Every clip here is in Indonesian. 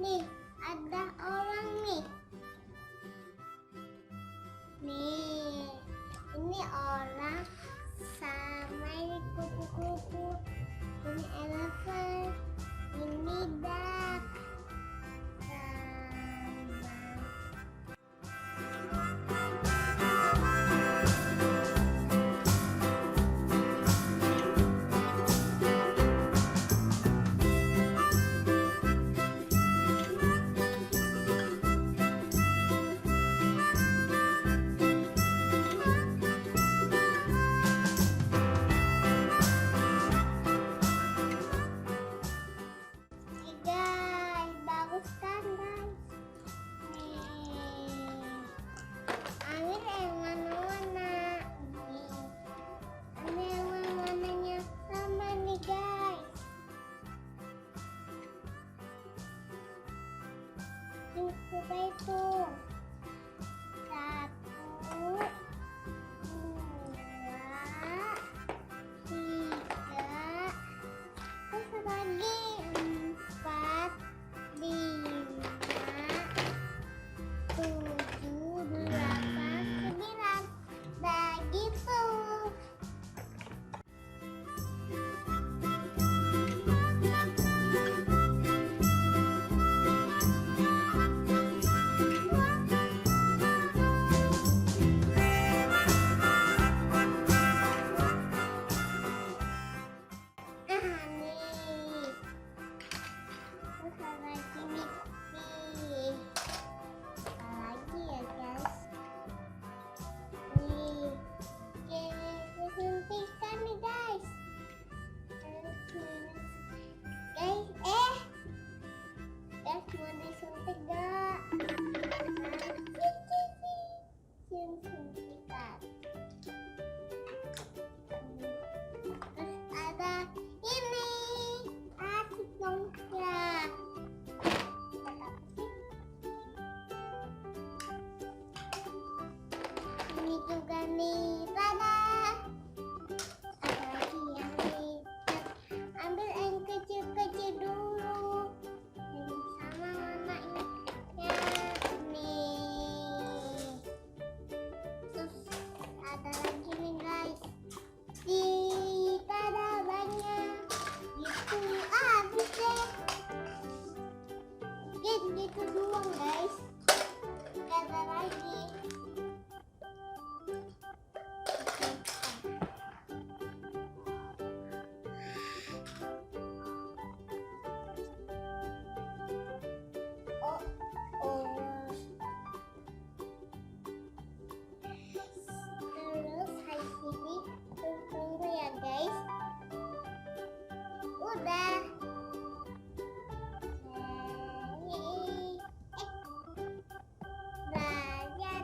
Nih, ada orang nih. Nih, ini orang sama ini kupu-kupu. Ini elephant, ini duck. Guys, bagus kan guys? Nih, ambil yang mana-mana. Nih, ambil yang mana-mananya sama nih guys. Coba itu. 1, 2, 3. Terus lagi 4, 5, 7, 8, 9. Dah gitu. Nih. Terus lagi nih. Apa lagi ya guys? Nih. Oke, suntikan nih guys. Guys, guys mau disuntik gak? Suntikan. Terus ada ini. Asik dong ya. Ini juga nih, tada. Ada lagi yang nih. Ambil yang kecil-kecil dulu. Ini sama warnanya. Nih. Terus ada lagi nih guys. Tada banyak. Gitu habis deh. Gitu doang guys. Gak ada lagi. Terus hari sini tunggu ya guys. Udah. Belajar.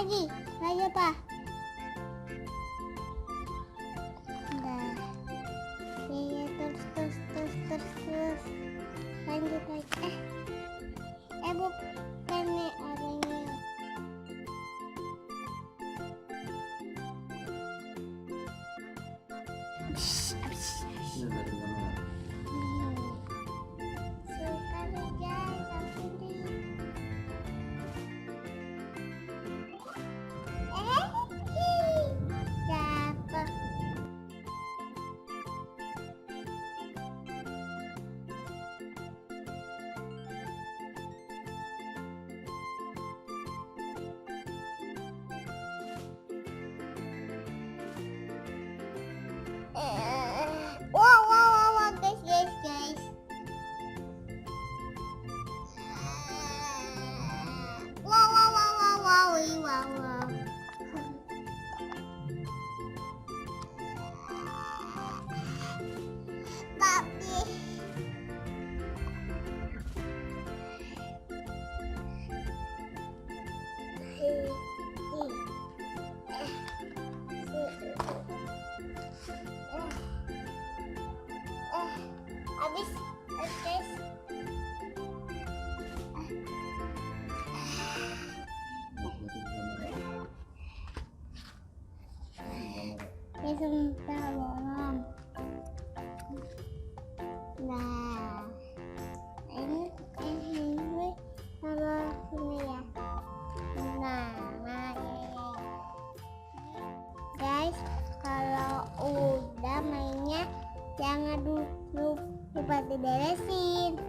lagi apa? Udah. Ya, terus. Lanjut lagi. Bukan nih adanya. Wow, guys. Wow. Tapi habis, guys. Sebentar bolong. Nah, ini kalau ini ya. Nah, guys, kalau udah mainnya jangan lupa diberesin.